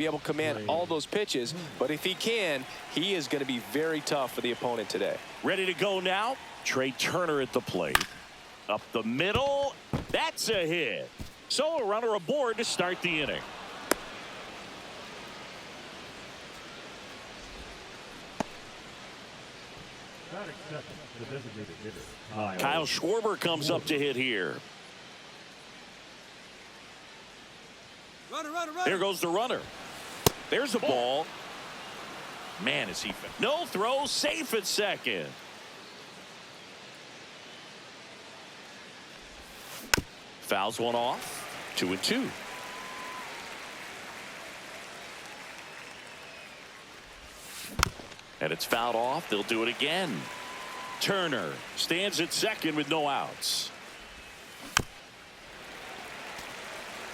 be able to command all those pitches, but if he can, he is going to be very tough for the opponent today. Ready to go now. Trey Turner at the plate. Up the middle. That's a hit. So a runner aboard to start the inning. Kyle Schwarber comes up to hit here. Runner. There goes the runner. There's the ball. Man, is he... No throw, safe at second. Fouls one off. 2-2. And it's fouled off. They'll do it again. Turner stands at second with no outs.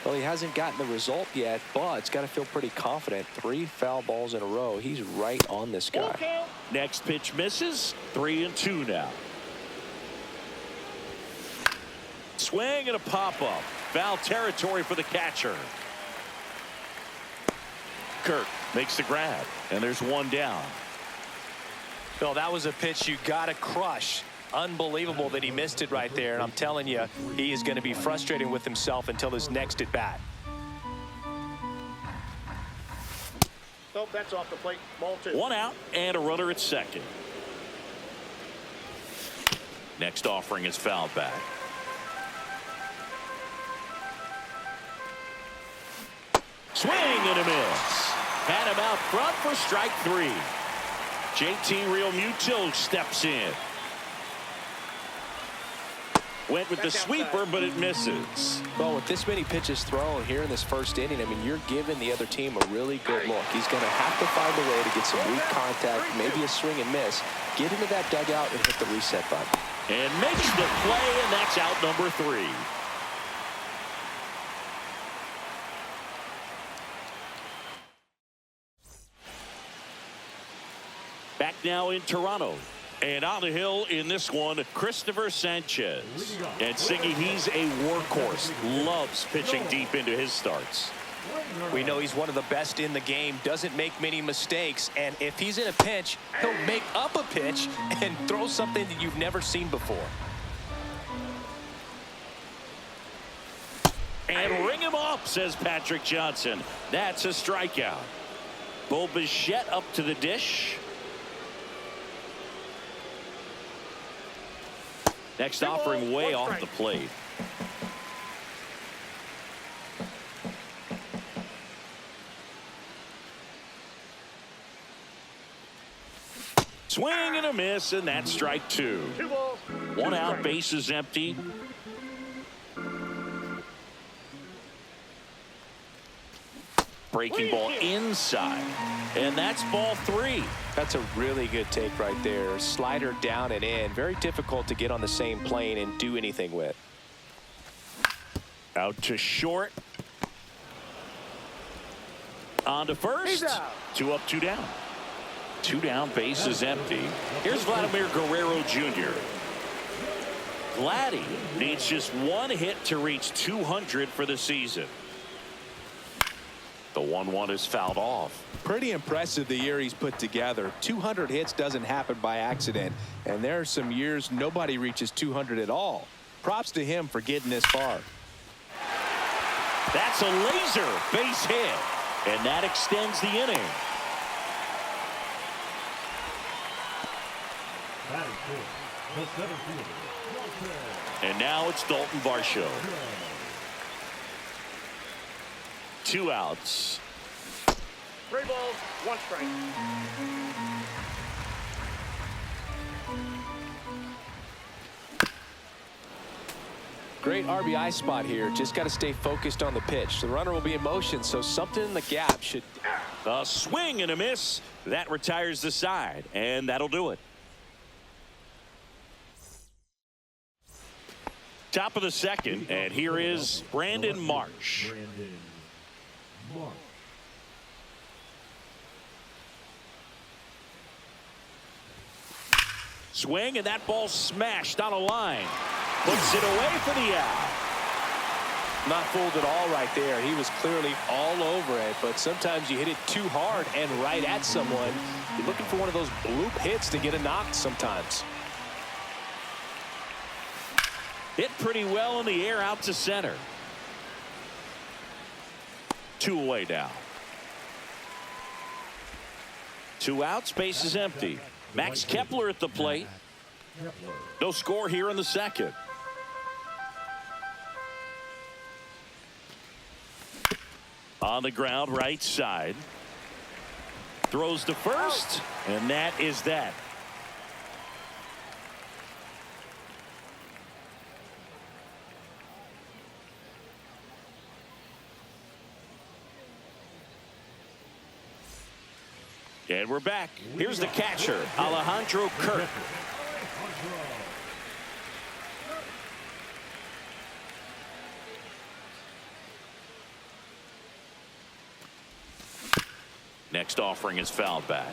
Well, he hasn't gotten the result yet, but it's got to feel pretty confident. 3 foul balls in a row. He's right on this guy. Next pitch misses. 3-2 now. Swing and a pop-up. Foul territory for the catcher. Kirk makes the grab, and there's one down. Phil, that was a pitch you got to crush. Unbelievable that he missed it right there, and I'm telling you, he is going to be frustrated with himself until his next at bat. Nope, that's off the plate. Ball 2. One out and a runner at second. Next offering is fouled back. Swing and a miss. Had him out front for strike 3. JT Realmuto steps in. Went with the sweeper, but it misses. Well, with this many pitches thrown here in this first inning, I mean, you're giving the other team a really good look. He's going to have to find a way to get some weak contact, maybe a swing and miss, get into that dugout and hit the reset button. And makes the play, and that's out number 3. Back now in Toronto. And on the hill in this one, Christopher Sanchez. And Siggy, he's a workhorse. Loves pitching deep into his starts. We know he's one of the best in the game, doesn't make many mistakes, and if he's in a pinch, he'll make up a pitch and throw something that you've never seen before. And ring him up, says Patrick Johnson. That's a strikeout. Bo Bichette up to the dish. Next offering way off the plate. Swing and a miss, and that's strike 2. 2 balls. 1 out, base is empty. Breaking ball inside, and that's ball 3. That's a really good take right there. Slider down and in. Very difficult to get on the same plane and do anything with. Out to short. On to first. 2 up, 2 down. 2 down, base is empty. Here's Vladimir Guerrero Jr. Vladdy needs just 1 hit to reach 200 for the season. The 1-1 is fouled off. Pretty impressive the year he's put together. 200 hits doesn't happen by accident, and there are some years nobody reaches 200 at all. Props to him for getting this far. That's a laser base hit, and that extends the inning. And now it's Dalton Varsho. 2 outs. 3 balls, 1 strike. Great RBI spot here. Just got to stay focused on the pitch. The runner will be in motion, so something in the gap should... A swing and a miss. That retires the side, and that'll do it. Top of the second, and here is Brandon Marsh. Swing, and that ball smashed on a line. Puts it away for the out. Not fooled at all right there. He was clearly all over it, but sometimes you hit it too hard and right at someone. You're looking for one of those bloop hits to get a knock sometimes. Hit pretty well in the air out to center. 2 away now. 2 outs, base is empty. Max Kepler at the plate. No score here in the second. On the ground, right side. Throws to first, and that is that. And we're back. Here's the catcher, Alejandro Kirk. Next offering is fouled back.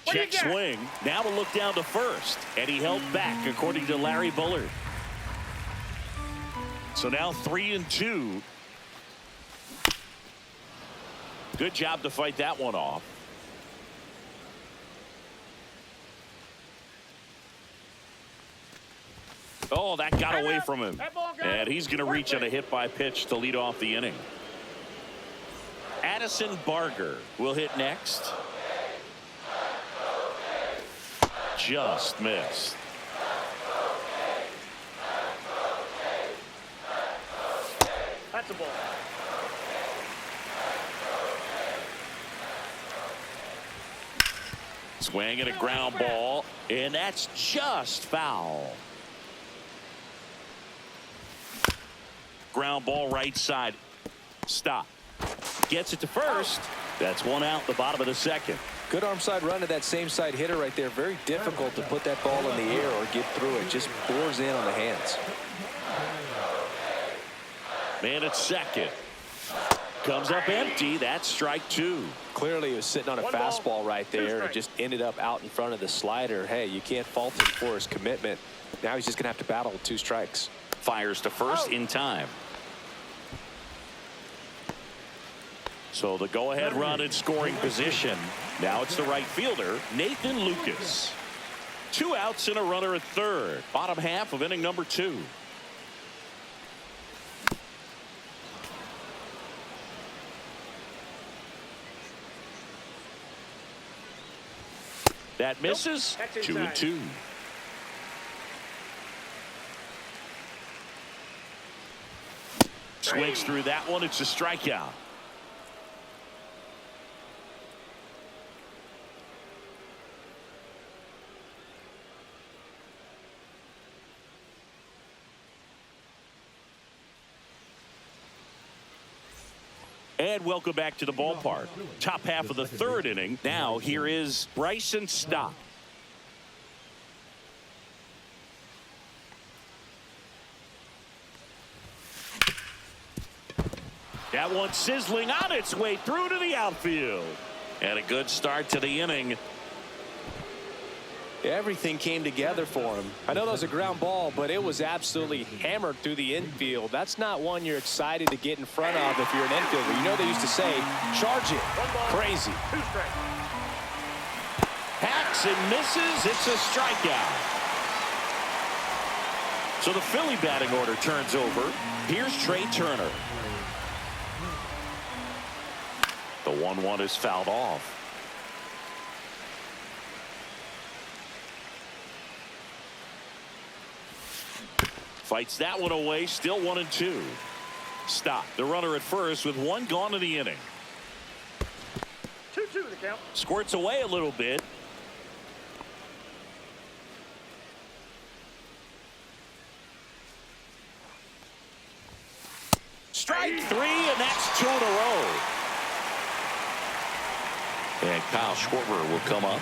Check swing. Now to look down to first. And he held back, according to Larry Bullard. So now 3-2. Good job to fight that one off. Oh, that got away from him. And he's going to reach on a hit by pitch to lead off the inning. Addison Barger will hit next. Just missed. That's a ball. Swing and a ground ball, and that's just foul. Ground ball right side. Stop. Gets it to first. That's 1 out, the bottom of the second. Good arm side run to that same side hitter right there. Very difficult to put that ball in the air or get through it. Just bores in on the hands. Man at second. Comes up empty. That's strike 2. Clearly he was sitting on a fastball right there. It just ended up out in front of the slider. Hey, you can't fault him for his commitment. Now he's just going to have to battle with 2 strikes. Fires to first in time. So the go-ahead run in scoring position. Now it's the right fielder, Nathan Lucas. 2 outs and a runner at third. Bottom half of inning number 2. That misses. 2-2. Swings through that one. It's a strikeout. And welcome back to the ballpark. Top half of the third inning. Now here is Bryson Stott. That one sizzling on its way through to the outfield. And a good start to the inning. Everything came together for him. I know that was a ground ball, but it was absolutely hammered through the infield. That's not one you're excited to get in front of if you're an infielder. You know they used to say, charge it. Crazy. Hacks and misses. It's a strikeout. So the Philly batting order turns over. Here's Trey Turner. The 1-1 is fouled off. Fights that one away. Still 1-2. Stop. The runner at first with 1 gone in the inning. 2-2 the count. Squirts away a little bit. Strike 3, and that's 2 in a row. And Kyle Schwarber will come up.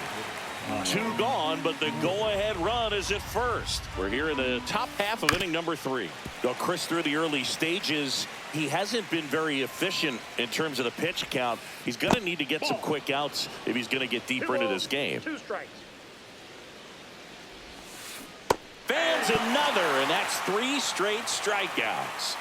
Two gone, but the go-ahead run is at first. We're here in the top half of inning number 3. Though Chris, through the early stages, he hasn't been very efficient in terms of the pitch count. He's going to need to get some quick outs if he's going to get deeper into this game. 2 strikes. Fans another, and that's 3 straight strikeouts.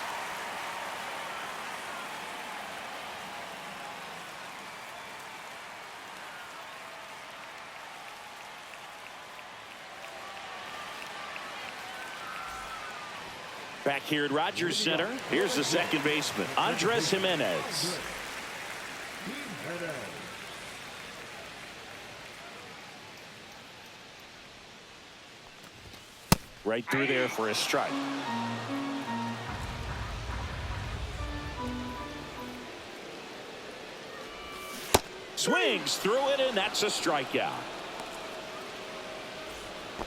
Back here at Rogers Center, here's the second baseman, Andres Jimenez. Right through there for a strike. Swings through it, and that's a strikeout.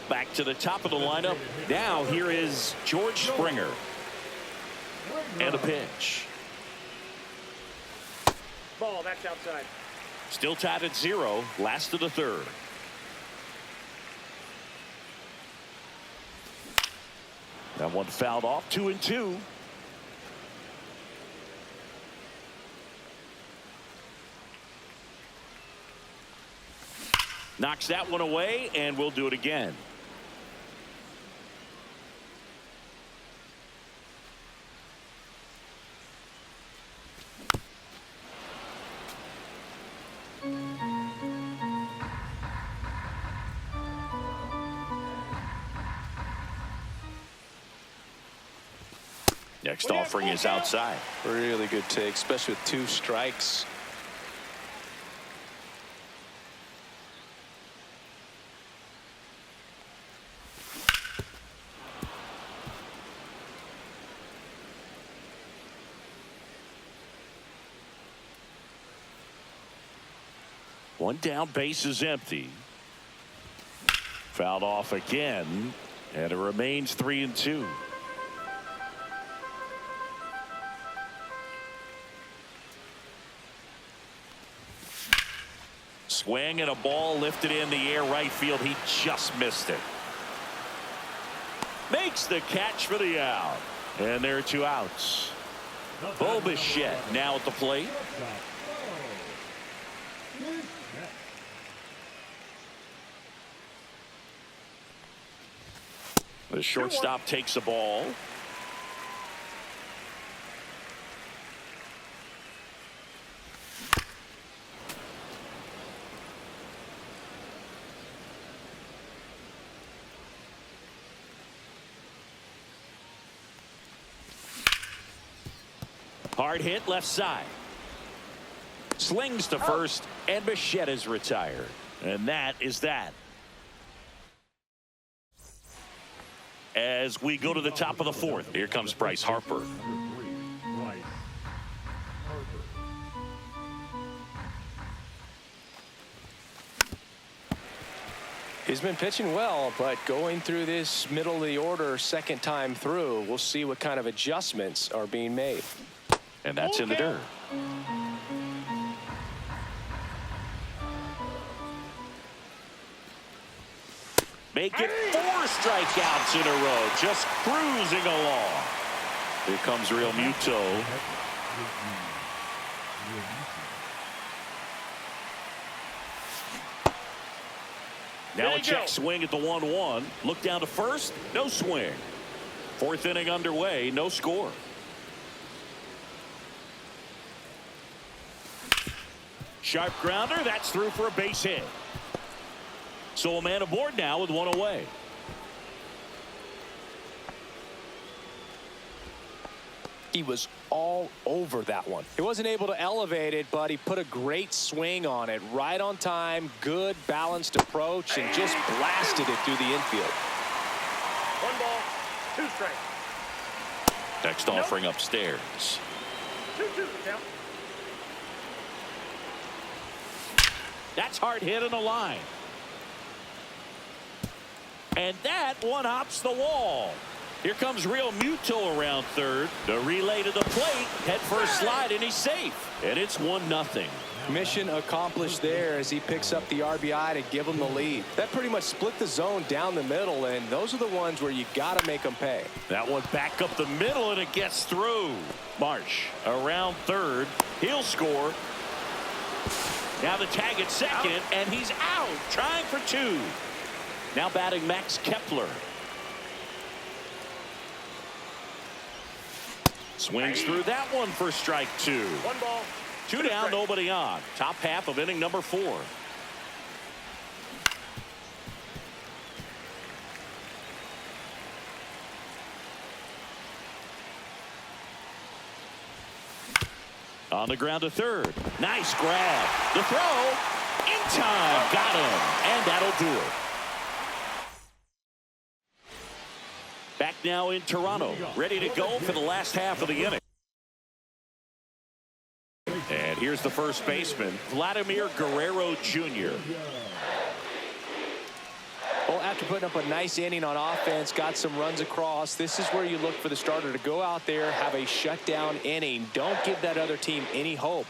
Back to the top of the lineup. Now here is George Springer. And a pitch. Ball, that's outside. Still tied at 0. Last of the 3rd. That one fouled off. 2-2. Knocks that one away, and we'll do it again. Next offering is outside. Really good take, especially with 2 strikes. One down, base is empty. Fouled off again, and it remains 3-2. Swing and a ball lifted in the air right field. He just missed it. Makes the catch for the out. And there are 2 outs. Bo Bichette now at the plate. The shortstop takes the ball. Hard hit left side. Slings to first, and Bichette is retired. And that is that. As we go to the top of the 4th, here comes Bryce Harper. He's been pitching well, but going through this middle of the order second time through, we'll see what kind of adjustments are being made. And that's in the dirt. Make it 4 strikeouts in a row, just cruising along. Here comes Real Muto. Now a check swing at the 1-1. Look down to first, no swing. 4th inning underway, no score. Sharp grounder, that's through for a base hit. So a man aboard now with 1 away. He was all over that one. He wasn't able to elevate it, but he put a great swing on it. Right on time, good balanced approach, and just blasted it through the infield. 1 ball, 2 strikes. Next offering upstairs. 2-2 the count. That's hard hit in the line. And that one hops the wall. Here comes Real Muto around third. The relay to the plate. Head first slide, and he's safe. And it's 1-0. Mission accomplished there as he picks up the RBI to give him the lead. That pretty much split the zone down the middle, and those are the ones where you got to make them pay. That one back up the middle, and it gets through. Marsh around third. He'll score. Now the tag at second, and he's out, trying for two. Now batting Max Kepler. Swings through that one for strike two. 1 ball. 2 down, nobody on. Top half of inning number 4. On the ground to third. Nice grab. The throw in time. Got him. And that'll do it. Back now in Toronto. Ready to go for the last half of the inning. And here's the first baseman, Vladimir Guerrero Jr. Well, after putting up a nice inning on offense, got some runs across, this is where you look for the starter to go out there, have a shutdown inning. Don't give that other team any hope.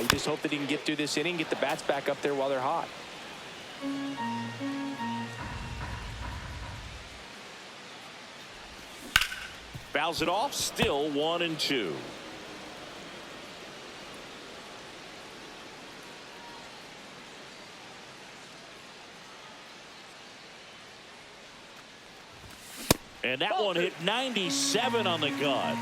You just hope that he can get through this inning, get the bats back up there while they're hot. Fouls it off, still 1-2. And that one hit 97 on the gun.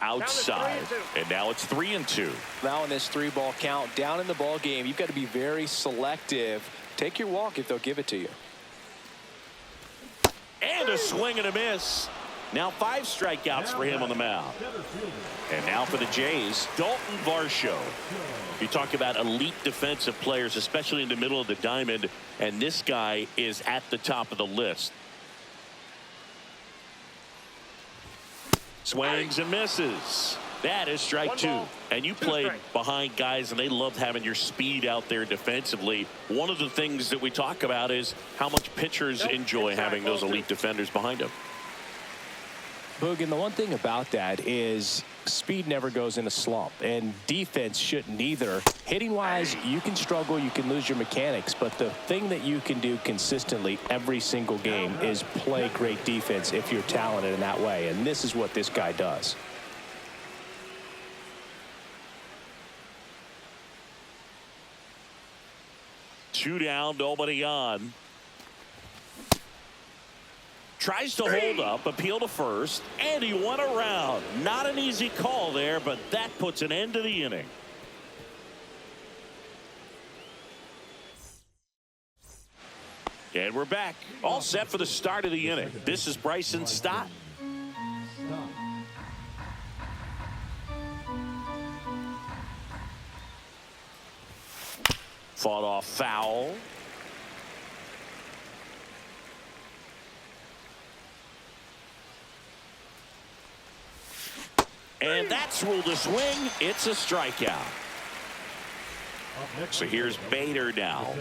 Outside. And now it's 3-2. Now in this 3-ball count, down in the ball game, you've got to be very selective. Take your walk if they'll give it to you. And a swing and a miss. Now 5 strikeouts for him on the mound. And now for the Jays, Dalton Varsho. You talk about elite defensive players, especially in the middle of the diamond, and this guy is at the top of the list. Swings and misses. That is strike 2. And you played behind guys, and they loved having your speed out there defensively. One of the things that we talk about is how much pitchers enjoy having those elite defenders behind them. Boog, and the one thing about that is speed never goes in a slump, and defense shouldn't either. Hitting wise, you can struggle, you can lose your mechanics, but the thing that you can do consistently every single game is play great defense if you're talented in that way, and this is what this guy does. Two down, nobody on. Tries to hold up, appeal to first, and he went around. Not an easy call there, but that puts an end to the inning. And we're back, all set for the start of the inning. This is Bryson Stott. Fought off foul. And that's ruled a swing. It's a strikeout. So here's Bader now.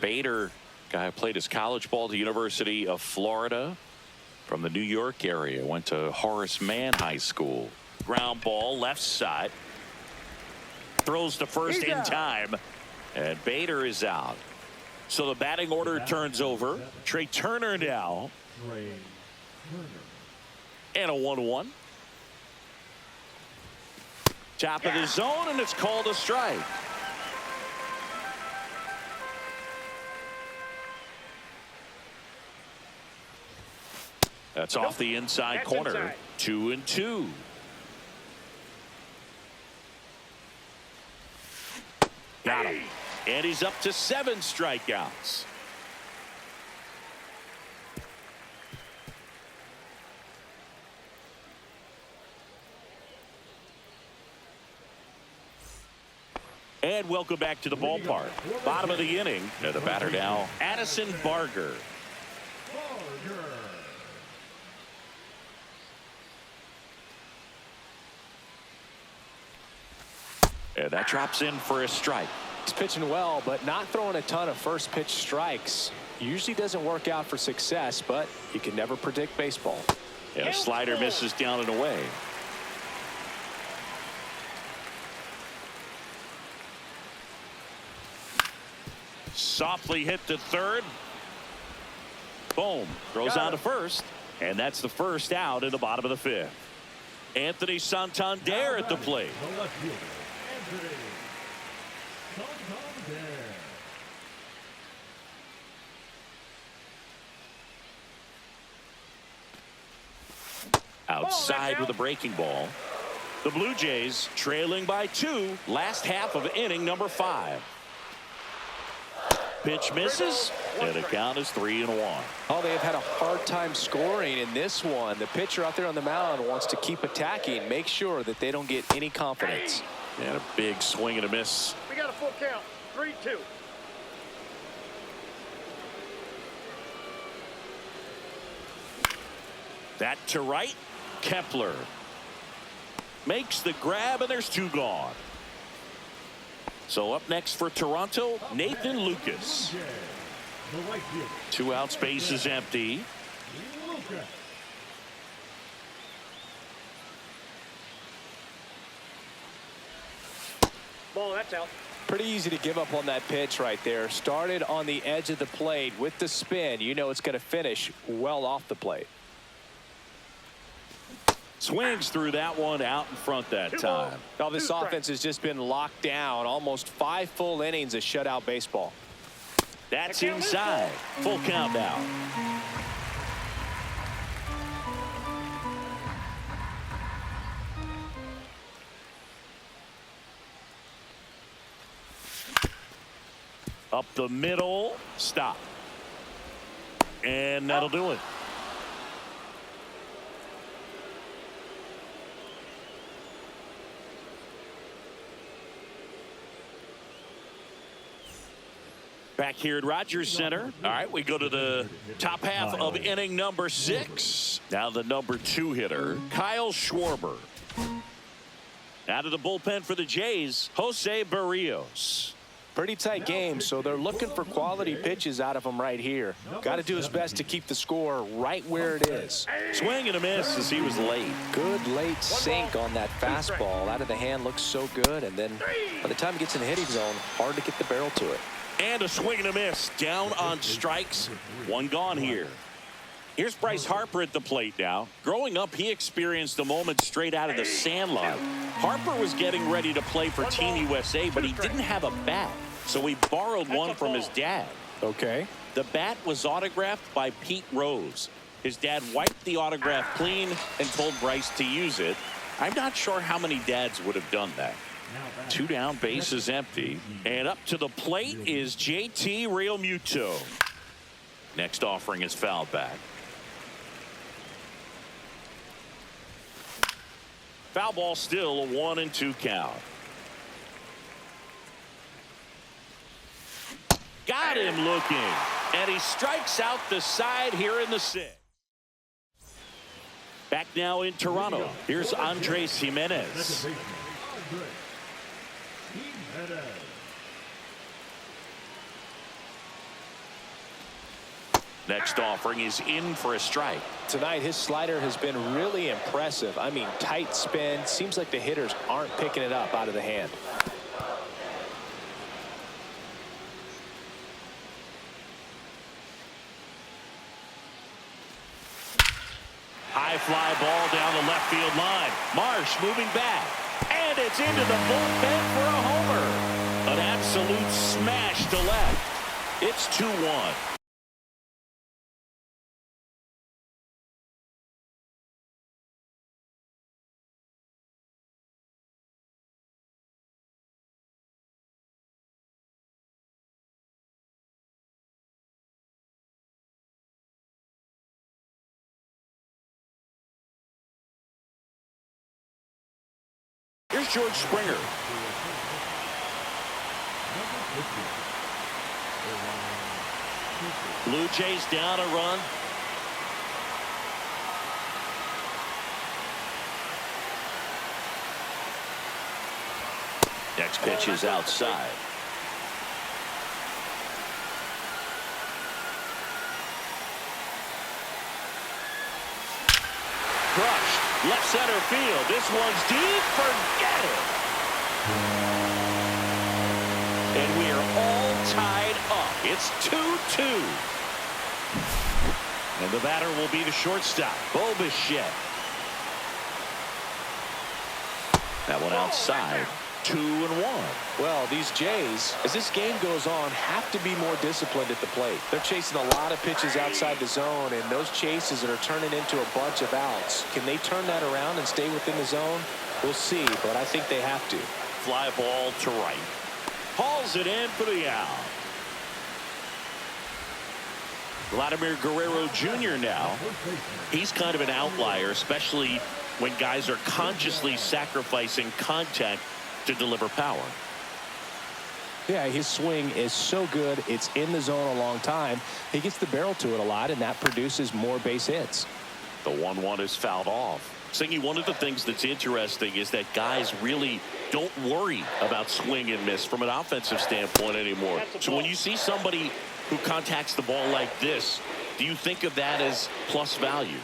Bader, guy who played his college ball at the University of Florida from the New York area. Went to Horace Mann High School. Ground ball, left side. Throws to first in time. And Bader is out. So the batting order turns over. Trey Turner now. And a 1-1. Top of the zone, and it's called a strike. That's off the inside corner. 2-2. Got him. And he's up to 7 strikeouts. And welcome back to the ballpark. Bottom of the inning. And the batter now, Addison Barger. And that drops in for a strike. He's pitching well, but not throwing a ton of first pitch strikes. Usually doesn't work out for success, but you can never predict baseball. And a slider misses down and away. Softly hit to third. Boom. Throws on to first. And that's the first out in the bottom of the fifth. Anthony Santander at the plate. Outside with a breaking ball. The Blue Jays trailing by 2, last half of inning number 5. Pitch misses, and the count is 3-1. Oh, they have had a hard time scoring in this one. The pitcher out there on the mound wants to keep attacking, make sure that they don't get any confidence. And a big swing and a miss. We got a full count. 3-2. That to right. Kepler makes the grab, and there's 2 gone. So up next for Toronto, Nathan Lucas. 2 outs, base is empty. Ball, that's out. Pretty easy to give up on that pitch right there. Started on the edge of the plate with the spin. You know it's going to finish well off the plate. Swings through that one out in front that time. Now this offense has just been locked down. Almost 5 full innings of shutout baseball. That's inside. Full count now. Up the middle. Stop. And that'll do it. Back here at Rogers Center. All right, we go to the top half of inning number 6. Now the number 2 hitter, Kyle Schwarber. Out of the bullpen for the Jays, Jose Barrios. Pretty tight game, so they're looking for quality pitches out of him right here. Got to do his best to keep the score right where it is. Swing and a miss as he was late. Good late sink on that fastball. Out of the hand looks so good, and then by the time it gets in the hitting zone, hard to get the barrel to it. And a swing and a miss. Down on strikes. 1 gone here. Here's Bryce Harper at the plate now. Growing up, he experienced a moment straight out of the Sandlot. Harper was getting ready to play for Team USA, but he didn't have a bat, so he borrowed one from his dad. Okay. The bat was autographed by Pete Rose. His dad wiped the autograph clean and told Bryce to use it. I'm not sure how many dads would have done that. 2 down, base is empty. And up to the plate is JT Realmuto. Next offering is fouled back. Foul ball, still a 1-2 count. Got him looking. And he strikes out the side here in the 6th. Back now in Toronto. Here's Andres Jimenez. Next offering is in for a strike. Tonight, his slider has been really impressive. I mean, tight spin. Seems like the hitters aren't picking it up out of the hand. High fly ball down the left field line. Marsh moving back. And it's into the bullpen for a homer. An absolute smash to left. It's 2-1. Here's George Springer. Blue Jays down a run. Next pitch is outside. crushed. Left center field. This one's deep. Forget it. And we are all tied up. It's 2-2. And the batter will be the shortstop, Bo Bichette. That one outside. 2-1. Well, these Jays, as this game goes on, have to be more disciplined at the plate. They're chasing a lot of pitches outside the zone, and those chases that are turning into a bunch of outs. Can they turn that around and stay within the zone? We'll see, but I think they have to. Fly ball to right. Hauls it in for the out. Vladimir Guerrero Jr. now. He's kind of an outlier, especially when guys are consciously sacrificing contact to deliver power. Yeah, his swing is so good. It's in the zone a long time. He gets the barrel to it a lot, and that produces more base hits. The 1-1 is fouled off. Singy, one of the things that's interesting is that guys really don't worry about swing and miss from an offensive standpoint anymore. So when you see somebody who contacts the ball like this, do you think of that as plus value?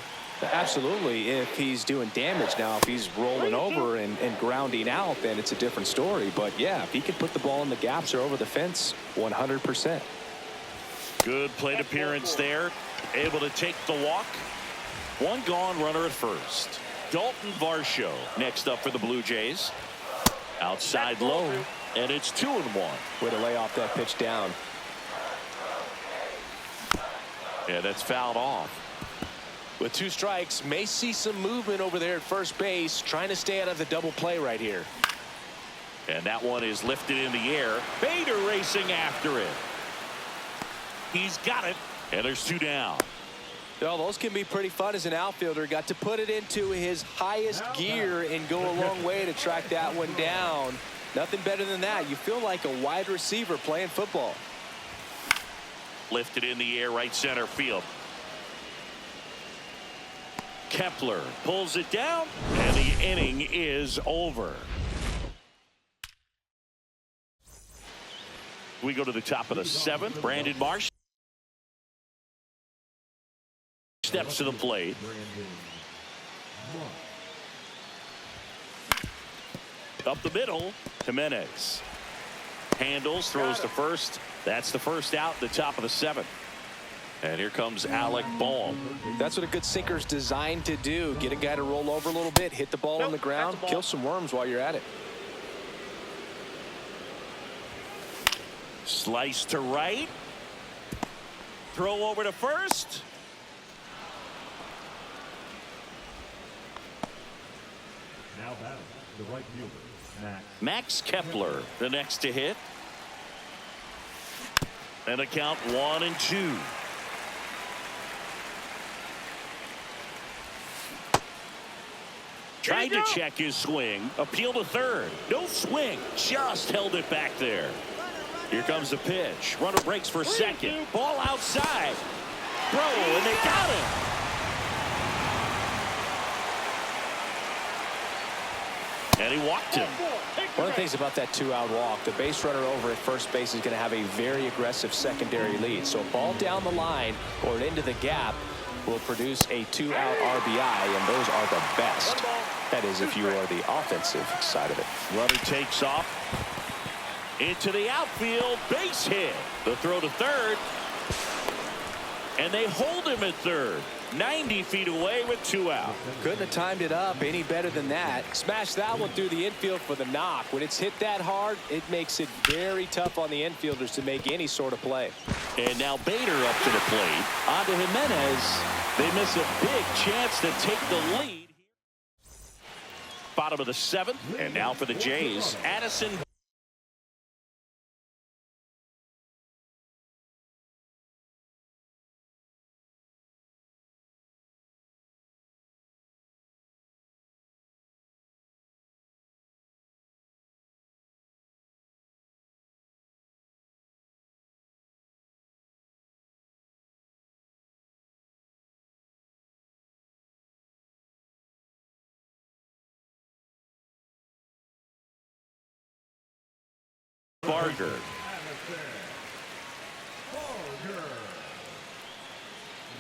Absolutely. If he's doing damage now, if he's rolling over and grounding out, then it's a different story. But yeah, if he can put the ball in the gaps or over the fence, 100%. Good plate appearance there. Able to take the walk. One gone, runner at first. Dalton Varsho next up for the Blue Jays. Outside low, and it's 2-1. Way to lay off that pitch down. Yeah, that's fouled off. With 2 strikes, may see some movement over there at first base, trying to stay out of the double play right here. And that one is lifted in the air. Bader racing after it. He's got it, and there's 2 down. Well, those can be pretty fun as an outfielder. Got to put it into his highest gear and go a long way to track that one down. Nothing better than that. You feel like a wide receiver playing football. Lifted in the air, right center field. Kepler pulls it down, and the inning is over. We go to the top of the 7th. Brandon Marsh steps to the plate. Up the middle, Jimenez handles, throws to first. That's the first out, the top of the 7th. And here comes Alec Bohm. That's what a good sinker's designed to do. Get a guy to roll over a little bit, hit the ball on the ground, kill some worms while you're at it. Slice to right. Throw over to first. Now batting, the right fielder, Max Kepler, the next to hit. And a count 1-2. Tried to check his swing. Appeal to third. No swing. Just held it back there. Here comes the pitch. Runner breaks for second. Ball outside. Throw, and they got him. And he walked him. One of the things about that 2-out walk, the base runner over at first base is going to have a very aggressive secondary lead. So a ball down the line or into the gap will produce a 2-out RBI, and those are the best. That is if you are the offensive side of it. Runner takes off into the outfield, base hit. The throw to third, and they hold him at third. 90 feet away with 2 out. Couldn't have timed it up any better than that. Smash that one through the infield for the knock. When it's hit that hard, it makes it very tough on the infielders to make any sort of play. And now Bader up to the plate. On to Jimenez. They miss a big chance to take the lead. Bottom of the 7th, and now for the Jays, Addison. Barger.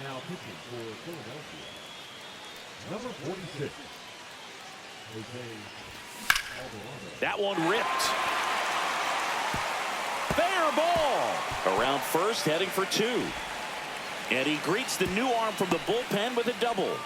Now pitching for Philadelphia, Number 46. Jose Alvarado. That one ripped. Fair ball. Around first, heading for 2. And he greets the new arm from the bullpen with a double.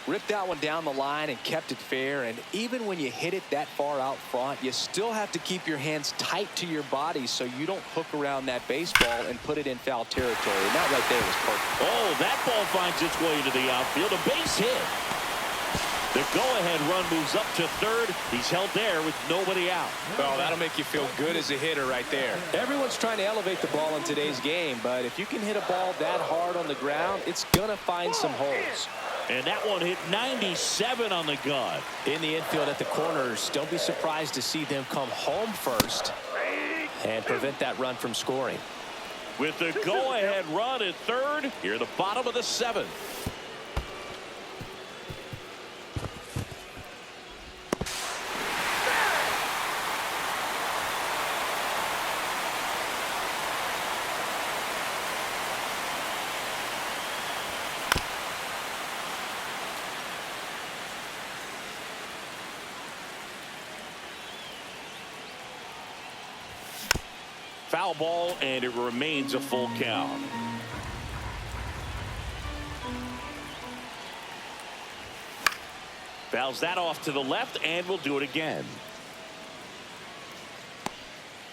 Ripped that one down the line and kept it fair. And even when you hit it that far out front, you still have to keep your hands tight to your body so you don't hook around that baseball and put it in foul territory. And that right there was perfect. Oh, that ball finds its way into the outfield. A base hit. The go-ahead run moves up to third. He's held there with nobody out. Well, that'll make you feel good as a hitter right there. Everyone's trying to elevate the ball in today's game, but if you can hit a ball that hard on the ground, it's going to find some holes. And that one hit 97 on the gun. In the infield at the corners, don't be surprised to see them come home first and prevent that run from scoring. With the go-ahead run at third, here the bottom of the 7th. Foul ball, and it remains a full count. Fouls that off to the left, and we'll do it again.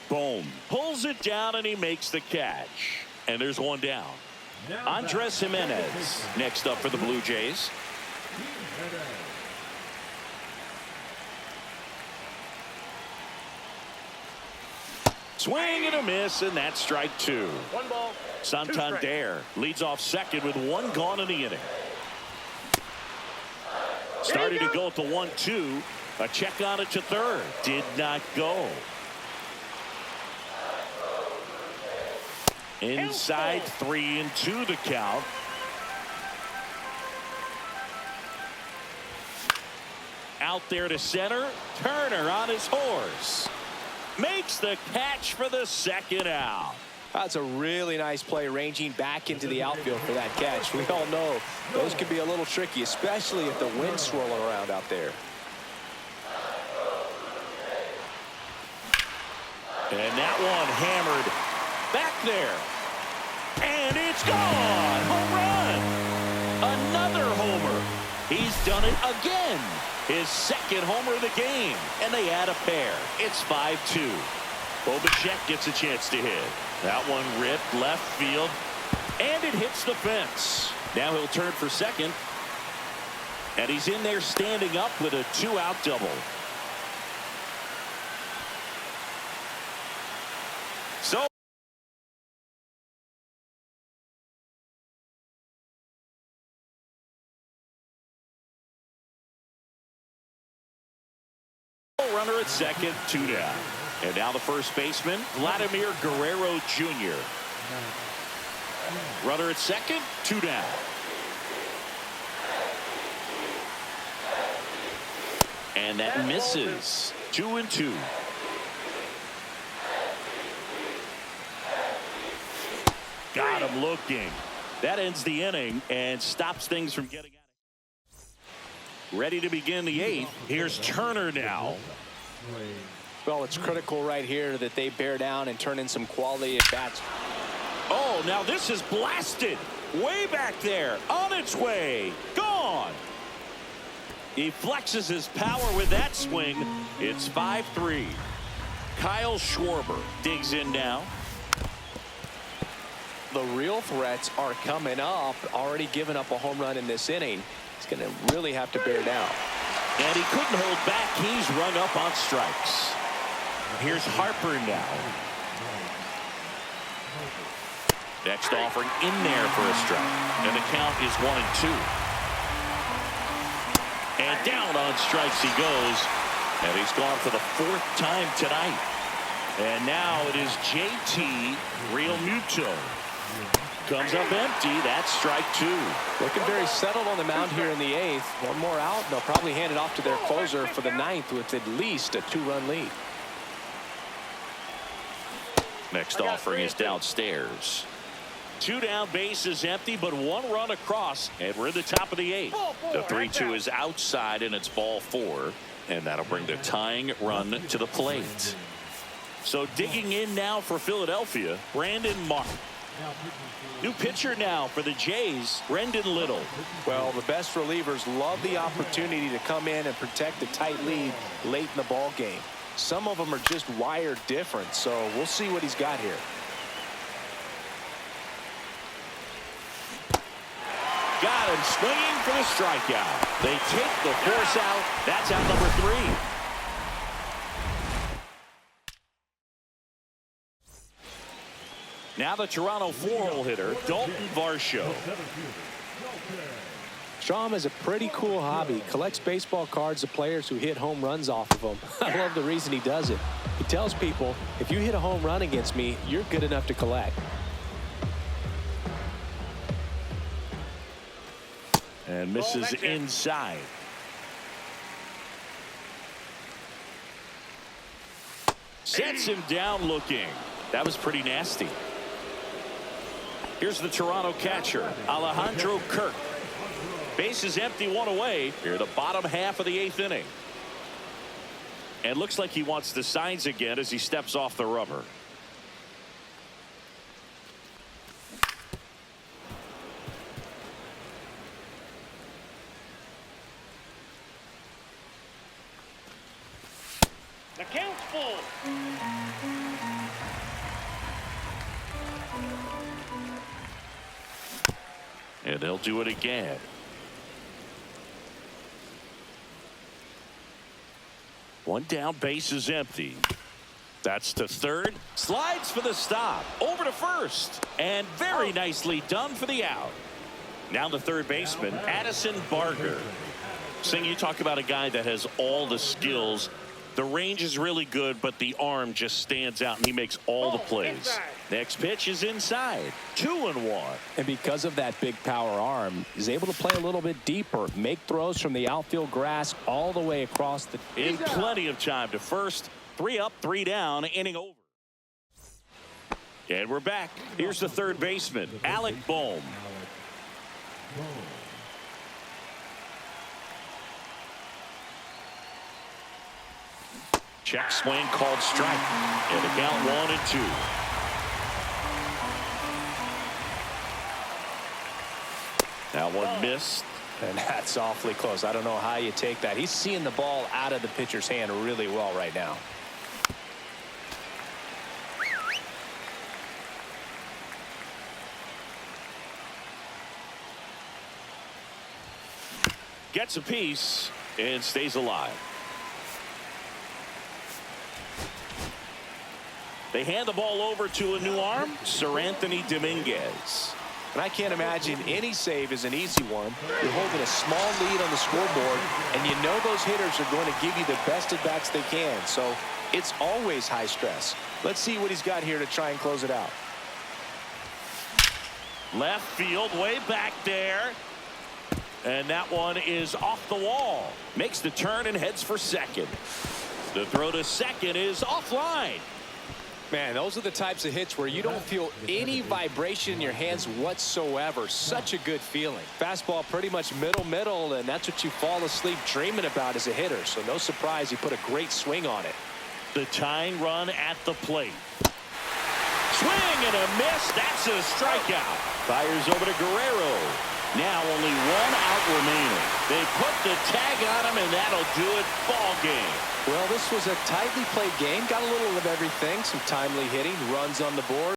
Boom. Pulls it down, and he makes the catch. And there's one down. Andres Jimenez next up for the Blue Jays. Swing and a miss, and that's strike 2. 1 ball. Santander leads off second with 1 gone in the inning. Started to go at the 1-2. A check on it to third. Did not go. Inside 3-2 the count. Out there to center. Turner on his horse. Makes the catch for the second out. That's a really nice play, ranging back into the outfield for that catch. We all know those can be a little tricky, especially if the wind's swirling around out there. And that one hammered back there. And it's gone. Home run. Another homer. He's done it again. His second homer of the game. And they add a pair. It's 5-2. Bobachek gets a chance to hit. That one ripped left field. And it hits the fence. Now he'll turn for second. And he's in there standing up with a 2-out double. So runner at second, 2 down. And now the first baseman, Vladimir Guerrero Jr. Runner at second, 2 down. And that misses. 2-2. Got him looking. That ends the inning and stops things from getting out. Ready to begin the 8th. Here's Turner now. Well, it's critical right here that they bear down and turn in some quality at bats. Oh, now this is blasted. Way back there. On its way. Gone. He flexes his power with that swing. It's 5-3. Kyle Schwarber digs in now. The real threats are coming up. Already given up a home run in this inning. He's going to really have to bear down. And he couldn't hold back. He's rung up on strikes. Here's Harper now. Next offering in there for a strike. And the count is 1-2. And down on strikes he goes. And he's gone for the 4th time tonight. And now it is JT Realmuto. Comes up empty. That's strike 2. Looking very settled on the mound here in the 8th. One more out. They'll probably hand it off to their closer for the 9th with at least a 2-run lead. Next offering is downstairs. Two down, bases empty, but one run across, and we're in the top of the 8th. The 3-2 is outside, and it's ball 4, and that'll bring the tying run to the plate. So digging in now for Philadelphia, Brandon Mark. New pitcher now for the Jays, Brendan Little. Well, the best relievers love the opportunity to come in and protect a tight lead late in the ball game. Some of them are just wired different, so we'll see what he's got here. Got him swinging for the strikeout. They take the force out. That's out number 3. Now the Toronto 4-hole hitter, Dalton Varsho. Strom has a pretty cool hobby. Collects baseball cards of players who hit home runs off of them. I love the reason he does it. He tells people, if you hit a home run against me, you're good enough to collect. And misses inside. Sets him down looking. That was pretty nasty. Here's the Toronto catcher, Alejandro Kirk. Base is empty, one away. Here, the bottom half of the 8th inning. And looks like he wants the signs again as he steps off the rubber. The count's full. And they'll do it again. One down, base is empty. That's to third. Slides for the stop. Over to first. And very nicely done for the out. Now the third baseman, Addison Barger. Sing, you talk about a guy that has all the skills. The range is really good, but the arm just stands out, and he makes all the plays. Next pitch is inside. 2-1. And because of that big power arm, he's able to play a little bit deeper, make throws from the outfield grass all the way across the. In plenty of time to first. 3 up, 3 down, inning over. And we're back. Here's the third baseman, Alec Bohm. Check swing called strike. And the count 1-2. That one missed. And that's awfully close. I don't know how you take that. He's seeing the ball out of the pitcher's hand really well right now. Gets a piece and stays alive. They hand the ball over to a new arm, Sir Anthony Dominguez. And I can't imagine any save is an easy one. You're holding a small lead on the scoreboard, and you know those hitters are going to give you the best at-bats they can. So it's always high stress. Let's see what he's got here to try and close it out. Left field, way back there. And that one is off the wall. Makes the turn and heads for second. The throw to second is offline. Man, those are the types of hits where you don't feel any vibration in your hands whatsoever. Such a good feeling. Fastball pretty much middle, and that's what you fall asleep dreaming about as a hitter. So no surprise he put a great swing on it. The tying run at the plate. Swing and a miss. That's a strikeout. Fires over to Guerrero. Now only 1 out remaining. They put the tag on him, and that'll do it. Ball game. Well, this was a tightly played game. Got a little of everything. Some timely hitting, runs on the board.